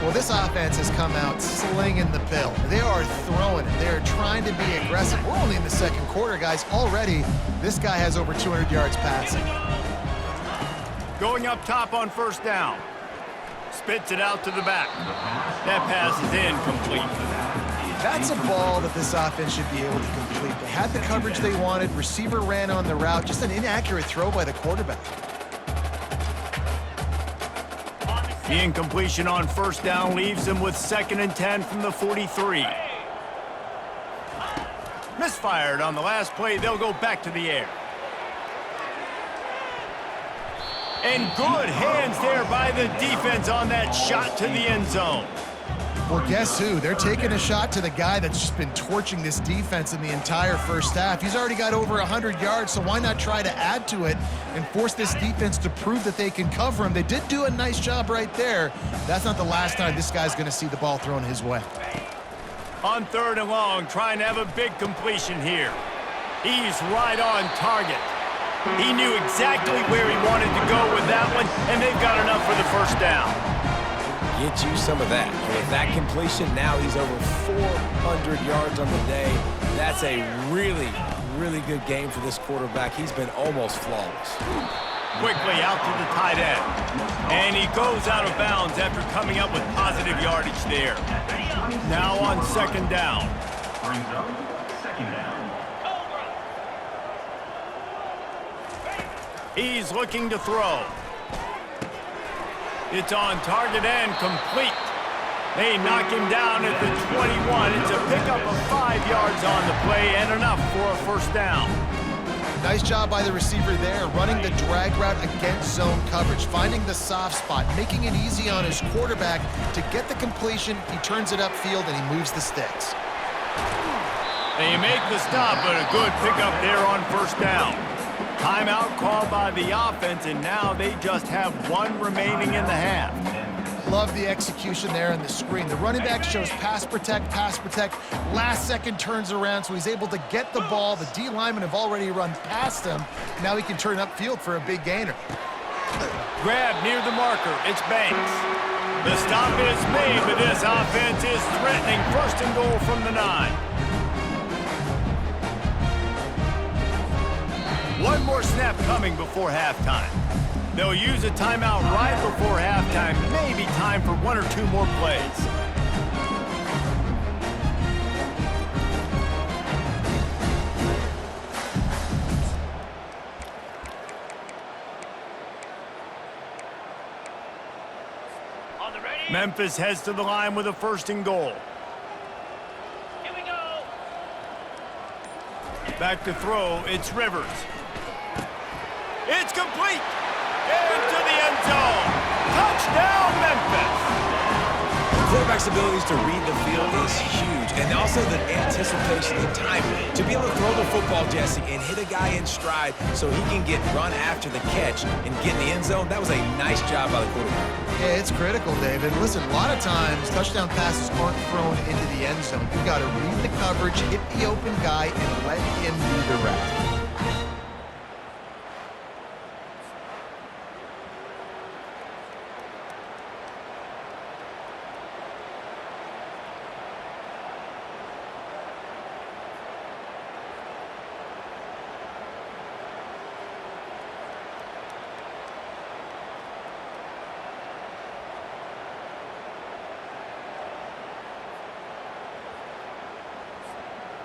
Well, this offense has come out slinging the pill. They are throwing it. They are trying to be aggressive. We're only in the second quarter, guys. Already, this guy has over 200 yards passing.
Going up top on first down. Spits it out to the back. That pass is incomplete.
That's a ball that this offense should be able to complete. They had the coverage they wanted. Receiver ran on the route. Just an inaccurate throw by the quarterback.
The incompletion on first down leaves them with 2nd and 10 from the 43. Misfired on the last play. They'll go back to the air. And good hands there by the defense on that shot to the end zone.
Well, guess who? They're taking a shot to the guy that's just been torching this defense in the entire first half. He's already got over 100 yards, so why not try to add to it and force this defense to prove that they can cover him? They did do a nice job right there. That's not the last time this guy's going to see the ball thrown his way.
On 3rd and long, trying to have a big completion here. He's right on target. He knew exactly where he wanted to go with that one, and they've got enough for the first down.
Get you some of that. And with that completion, now he's over 400 yards on the day. That's a really, really good game for this quarterback. He's been almost flawless.
Quickly out to the tight end. And he goes out of bounds after coming up with positive yardage there. Now on 2nd down.
Brings up 2nd down.
He's looking to throw. It's on target and complete. They knock him down at the 21. It's a pickup of 5 yards on the play and enough for a first down.
Nice job by the receiver there, running the drag route against zone coverage, finding the soft spot, making it easy on his quarterback to get the completion. He turns it upfield and he moves the sticks.
They make the stop, but a good pickup there on first down. Timeout called by the offense, and now they just have 1 remaining in the half.
Love the execution there on the screen. The running back shows pass protect, last second turns around, so he's able to get the ball. The D linemen have already run past him, and now he can turn upfield for a big gainer.
Grab near the marker, it's Banks. The stop is made, but this offense is threatening 1st and goal from the 9. 1 more snap coming before halftime. They'll use a timeout right before halftime. Maybe time for 1 or 2 more plays. Memphis heads to the line with a 1st and goal.
Here we go.
Back to throw, it's Rivers. It's complete. Into the end zone. Touchdown, Memphis.
Quarterback's abilities to read the field is huge, and also the anticipation, the time to be able to throw the football, Jesse, and hit a guy in stride so he can get run after the catch and get in the end zone. That was a nice job by the quarterback.
Yeah, it's critical, David. Listen, a lot of times touchdown passes aren't thrown into the end zone. You've got to read the coverage, hit the open guy, and let him do the rest.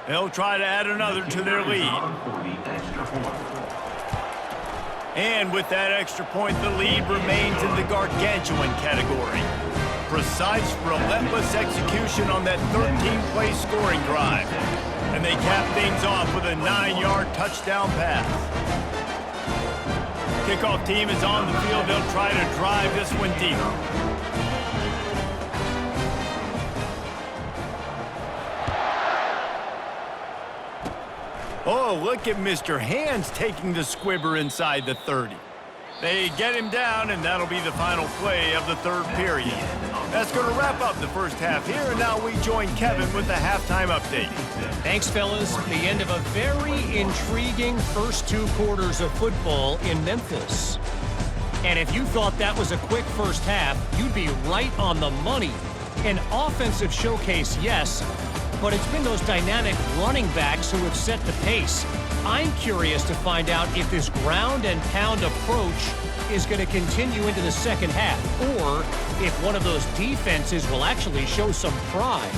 They'll try to add another to their lead. And with that extra point, the lead remains in the gargantuan category. Precise, relentless execution on that 13-play scoring drive. And they cap things off with a 9-yard touchdown pass. Kickoff team is on the field. They'll try to drive this one deep. Oh, look at Mr. Hands taking the squibber inside the 30. They get him down, and that'll be the final play of the third period. That's going to wrap up the first half here, and now we join Kevin with the halftime update.
Thanks, fellas. The end of a very intriguing first 2 quarters of football in Memphis. And if you thought that was a quick first half, you'd be right on the money. An offensive showcase, yes, but it's been those dynamic running backs who have set the pace. I'm curious to find out if this ground and pound approach is going to continue into the second half, or if one of those defenses will actually show some pride.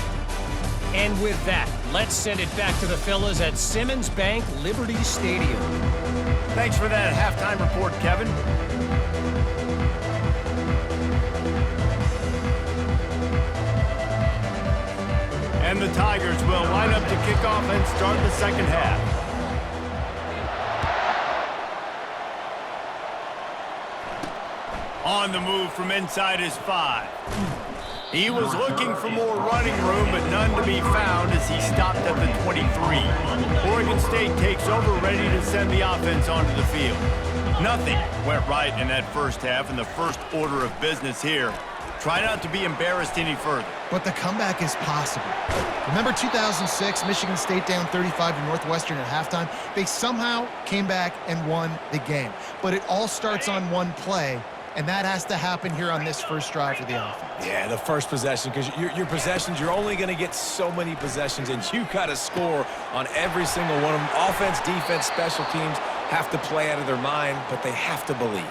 And with that, let's send it back to the fellas at Simmons Bank Liberty Stadium.
Thanks for that halftime report, Kevin. And the Tigers will line up to kick off and start the second half. On the move from inside his 5. He was looking for more running room, but none to be found as he stopped at the 23. Oregon State takes over, ready to send the offense onto the field. Nothing went right in that first half, and the first order of business here. Try not to be embarrassed any further.
But the comeback is possible. Remember 2006, Michigan State down 35 to Northwestern at halftime? They somehow came back and won the game. But it all starts on one play, and that has to happen here on this first drive for the offense.
Yeah, the first possession, because your possessions, you're only going to get so many possessions, and you got to score on every single one of them. Offense, defense, special teams have to play out of their mind, but they have to believe.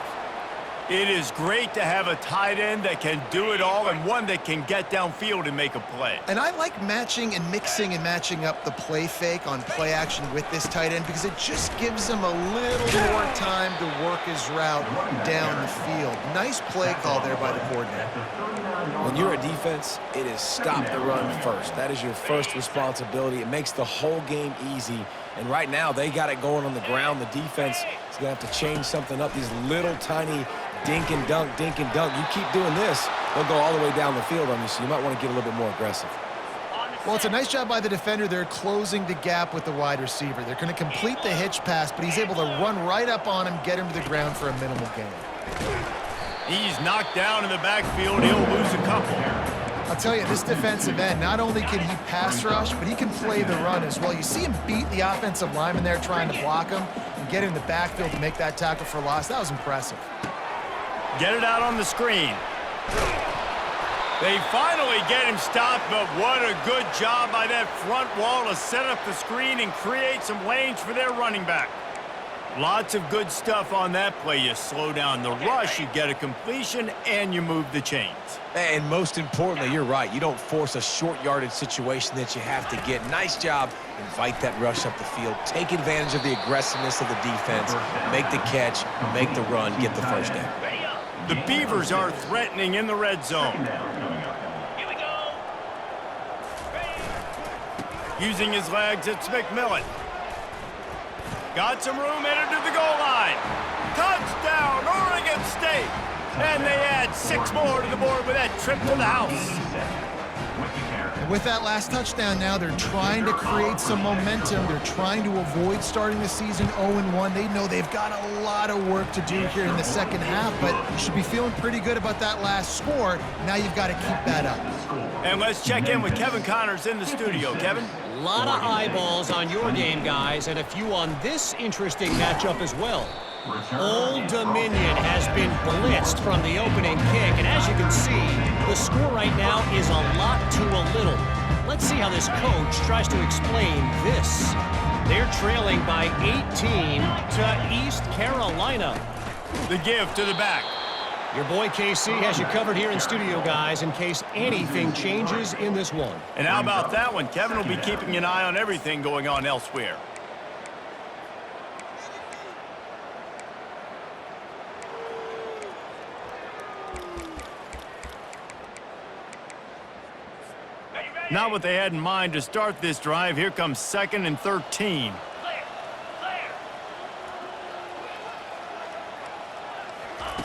It is great to have a tight end that can do it all and one that can get downfield and make a play.
And I like matching and mixing and matching up the play fake on play action with this tight end because it just gives him a little more time to work his route down the field. Nice play call there by the coordinator.
When you're a defense, it is stop the run first. That is your first responsibility. It makes the whole game easy. And right now, they got it going on the ground. The defense is going to have to change something up. These little tiny dink and dunk, dink and dunk. You keep doing this, they'll go all the way down the field on you, so you might want to get a little bit more aggressive.
Well, it's a nice job by the defender. They're closing the gap with the wide receiver. They're going to complete the hitch pass, but he's able to run right up on him, get him to the ground for a minimal gain.
He's knocked down in the backfield. He'll lose a couple.
I'll tell you, this defensive end, not only can he pass rush, but he can play the run as well. You see him beat the offensive lineman there trying to block him and get him in the backfield to make that tackle for loss. That was impressive.
Get it out on the screen. They finally get him stopped, but what a good job by that front wall to set up the screen and create some lanes for their running back. Lots of good stuff on that play. You slow down the rush, you get a completion, and you move the chains.
And most importantly, you're right. You don't force a short yardage situation that you have to get. Nice job. Invite that rush up the field. Take advantage of the aggressiveness of the defense. Make the catch, make the run, get the first down.
The Beavers are threatening in the red zone.
Here we go.
Using his legs, it's McMillan. Got some room, headed to the goal line. Touchdown, Oregon State. And they add 6 more to the board with that trip to the house.
And with that last touchdown now, they're trying to create some momentum. They're trying to avoid starting the season 0-1. They know they've got a lot of work to do here in the second half, but you should be feeling pretty good about that last score. Now you've got to keep that up.
And let's check in with Kevin Connors in the studio. Kevin?
A lot of eyeballs on your game, guys, and a few on this interesting matchup as well. Old Dominion has been blitzed from the opening kick, and as you can see, the score right now is a lot to a little. Let's see how this coach tries to explain this. They're trailing by 18 to East Carolina.
The give to the back.
Your boy KC has you covered here in studio, guys, in case anything changes in this one.
And how about that one? Kevin will be keeping an eye on everything going on elsewhere. Not what they had in mind to start this drive. Here comes 2nd and 13.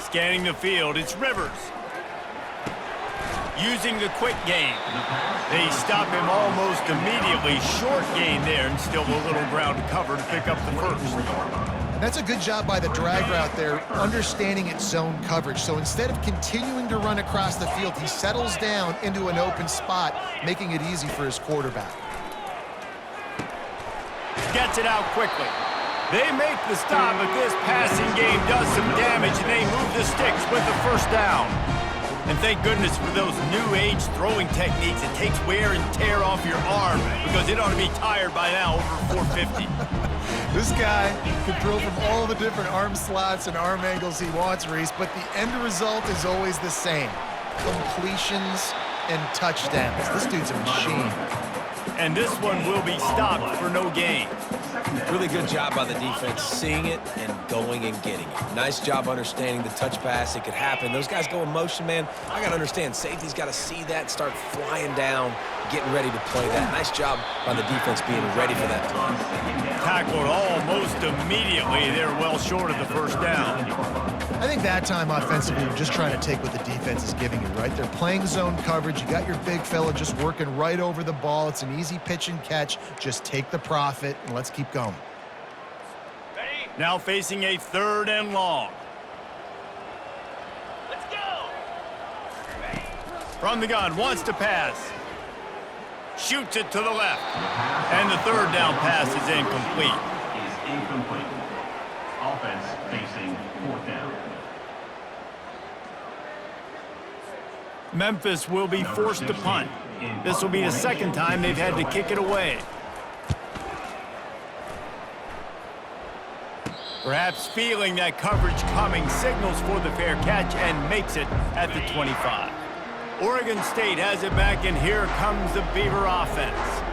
Scanning the field, it's Rivers. Using the quick game. They stop him almost immediately. Short gain there, and still a little ground to cover to pick up the first.
And that's a good job by the drag route there, understanding its zone coverage. So instead of continuing to run across the field, he settles down into an open spot, making it easy for his quarterback.
Gets it out quickly. They make the stop, but this passing game does some damage, and they move the sticks with the first down. And thank goodness for those new age throwing techniques. It takes wear and tear off your arm, because it ought to be tired by now over 450.
This guy can throw from all the different arm slots and arm angles he wants, Reese, but the end result is always the same. Completions and touchdowns. This dude's a machine.
And this one will be stopped for no gain.
Really good job by the defense, seeing it and going and getting it. Nice job understanding the touch pass. It could happen. Those guys go in motion, man. I got to understand, safety's got to see that, start flying down, getting ready to play that. Nice job by the defense being ready for that time.
Tackled almost immediately. They're well short of the first down.
I think that time offensively, you're just trying to take what the defense is giving you, right? They're playing zone coverage. You got your big fella just working right over the ball. It's an easy pitch and catch. Just take the profit, and let's keep going.
Now facing a 3rd and long.
Let's go.
From the gun, wants to pass. Shoots it to the left. And the 3rd down pass is incomplete.
Is incomplete. Offense facing 4th down.
Memphis will be forced to punt. This will be the 2nd time they've had to kick it away. Perhaps feeling that coverage coming, signals for the fair catch and makes it at the 25. Oregon State has it back, and here comes the Beaver offense.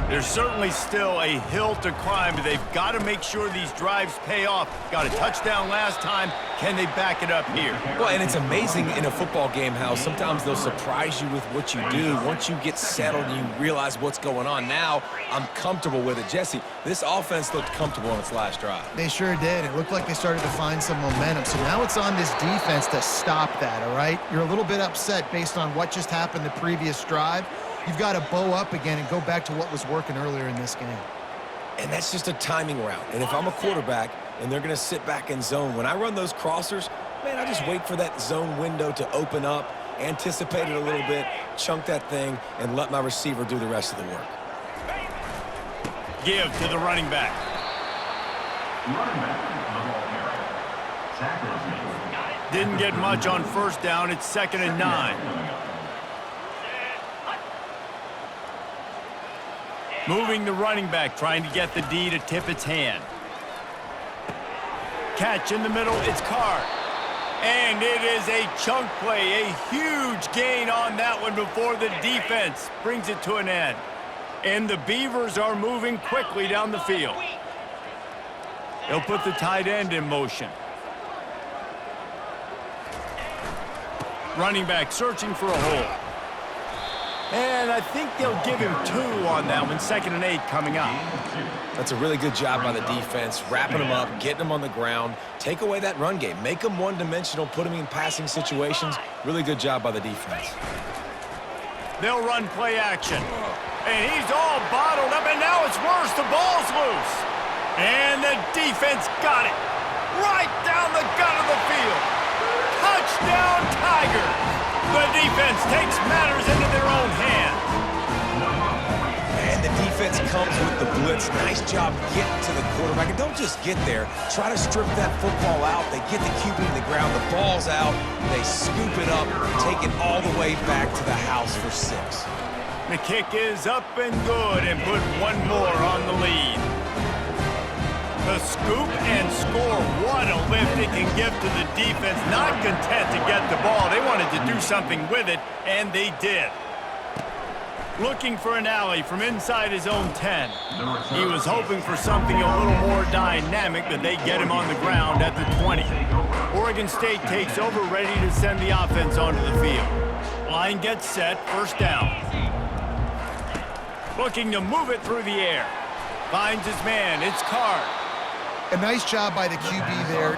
There's certainly still a hill to climb, but they've got to make sure these drives pay off. Got a touchdown last time. Can they back it up here?
Well, and it's amazing in a football game how sometimes they'll surprise you with what you do. Once you get settled and you realize what's going on, now I'm comfortable with it. Jesse, this offense looked comfortable on its last drive.
They sure did. It looked like they started to find some momentum. So now it's on this defense to stop that, all right? You're a little bit upset based on what just happened the previous drive. You've got to bow up again and go back to what was working earlier in this game.
And that's just a timing route. And if I'm a quarterback and they're going to sit back in zone, when I run those crossers, man, I just wait for that zone window to open up, anticipate it a little bit, chunk that thing, and let my receiver do the rest of the work.
Give to the running back.
Running back, the ball carrier. Tackles made.
Didn't get much on 1st down. It's 2nd and 9. Moving the running back, trying to get the D to tip its hand. Catch in the middle, it's Carr. And it is a chunk play, a huge gain on that one before the defense brings it to an end. And the Beavers are moving quickly down the field. They'll put the tight end in motion. Running back searching for a hole. And I think they'll give him 2 on that one. 2nd and 8 coming up.
That's a really good job by the defense, wrapping them up, getting them on the ground. Take away that run game. Make them one-dimensional, put them in passing situations. Really good job by the defense.
They'll run play action. And he's all bottled up, and now it's worse. The ball's loose. And the defense got it. Right down the gut of the field. Touchdown, Tigers. The defense takes matters into their own hands.
And the defense comes with the blitz. Nice job getting to the quarterback. And don't just get there. Try to strip that football out. They get the QB to the ground. The ball's out. They scoop it up, take it all the way back to the house for 6.
The kick is up and good, and put one more on the lead. The scoop and score. What a lift it can give to the defense. Not content to get the ball. They wanted to do something with it, and they did. Looking for an alley from inside his own 10. He was hoping for something a little more dynamic, but they get him on the ground at the 20. Oregon State takes over, ready to send the offense onto the field. Line gets set, first down. Looking to move it through the air. Finds his man, it's Card.
A nice job by the QB there